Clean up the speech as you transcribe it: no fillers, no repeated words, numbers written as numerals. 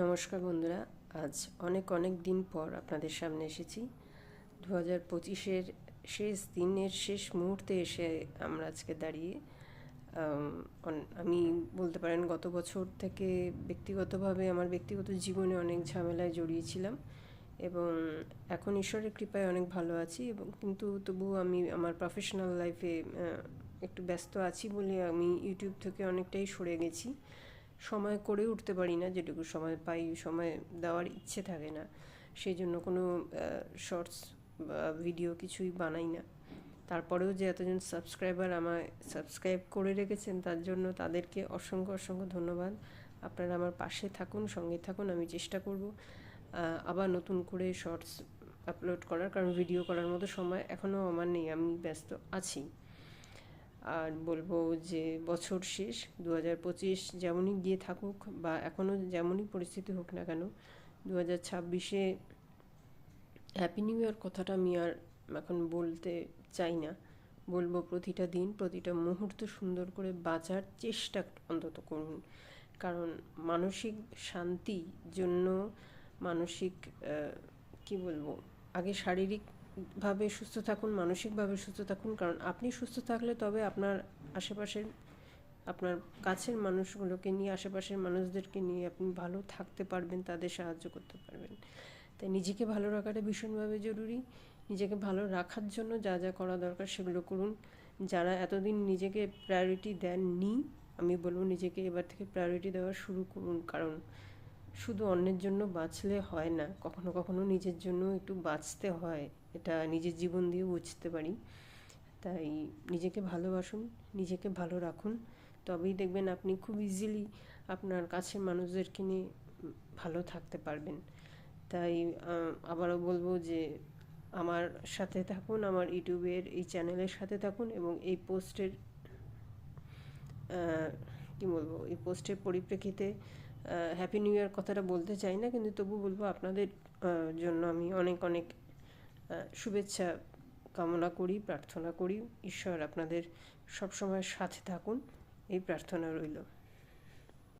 নমস্কার বন্ধুরা, আজ অনেক অনেক দিন পর আপনাদের সামনে এসেছি। 2025-এর শেষ দিনের শেষ মুহূর্তে এসে আমরা আজকে দাঁড়িয়ে। আমি বলতে পারেন গত বছর থেকে ব্যক্তিগতভাবে আমার ব্যক্তিগত জীবনে অনেক ঝামেলায় জড়িয়েছিলাম এবং এখন ঈশ্বরের কৃপায় অনেক ভালো আছি, এবং কিন্তু তবুও আমি আমার প্রফেশনাল লাইফে একটু ব্যস্ত আছি বলে আমি ইউটিউব থেকে অনেকটাই সরে গেছি। সময় করে উঠতে পারি না, যেটুকু সময় পাই সময় দেওয়ার ইচ্ছে থাকে না, সেই জন্য কোনো শর্টস বা ভিডিও কিছুই বানাই না। তারপরেও যে এতজন সাবস্ক্রাইবার আমায় সাবস্ক্রাইব করে রেখেছেন, তার জন্য তাদেরকে অসংখ্য অসংখ্য ধন্যবাদ। আপনারা আমার পাশে থাকুন, সঙ্গে থাকুন। আমি চেষ্টা করব আবার নতুন করে শর্টস আপলোড করার, কারণ ভিডিও করার মতো সময় এখনও আমার নেই, আমি ব্যস্ত আছি। আর বলবো যে বছর শেষ 2025 যেমনই গিয়ে থাকুক বা এখনও যেমনই পরিস্থিতি হোক না কেন, 2026-এ হ্যাপি নিউ ইয়ার কথাটা আমি আর এখন বলতে চাই না। বলবো প্রতিটা দিন প্রতিটা মুহূর্ত সুন্দর করে বাঁচার চেষ্টা অন্তত করুন, কারণ মানসিক শান্তির জন্য মানসিক কি বলবো, আগে শারীরিকভাবে সুস্থ থাকুন, মানসিকভাবে সুস্থ থাকুন, কারণ আপনি সুস্থ থাকলে তবে আপনার আশেপাশের আপনার কাছের মানুষগুলোকে নিয়ে, আশেপাশের মানুষদেরকে নিয়ে আপনি ভালো থাকতে পারবেন, তাদের সাহায্য করতে পারবেন। তাই নিজেকে ভালো রাখাটা ভীষণভাবে জরুরি। নিজেকে ভালো রাখার জন্য যা যা করা দরকার সেগুলো করুন। যারা এতদিন নিজেকে প্রায়োরিটি দেননি, আমি বলবো নিজেকে এবার থেকে প্রায়োরিটি দেওয়া শুরু করুন, কারণ শুধু অন্যের জন্য বাঁচলে হয় না, কখনো কখনো নিজের জন্য একটু বাঁচতে হয়। এটা নিজের জীবন দিয়ে বুঝতে পারি। তাই নিজেকে ভালোবাসুন, নিজেকে ভালো রাখুন, তবেই দেখবেন আপনি খুব ইজিলি আপনার কাছের মানুষদেরকে নিয়ে ভালো থাকতে পারবেন। তাই আবারও বলবো যে আমার সাথে থাকুন, আমার ইউটিউবের এই চ্যানেলের সাথে থাকুন, এবং এই পোস্টের কী বলবো, এই পোস্টের পরিপ্রেক্ষিতে হ্যাপি নিউ ইয়ার কথাটা বলতে চাই না, কিন্তু তবু বলবো আপনাদের জন্য আমি অনেক অনেক শুভেচ্ছা কামনা করি, প্রার্থনা করি। ঈশ্বর আপনাদের সবসময় সাথে থাকুন, এই প্রার্থনা রইল।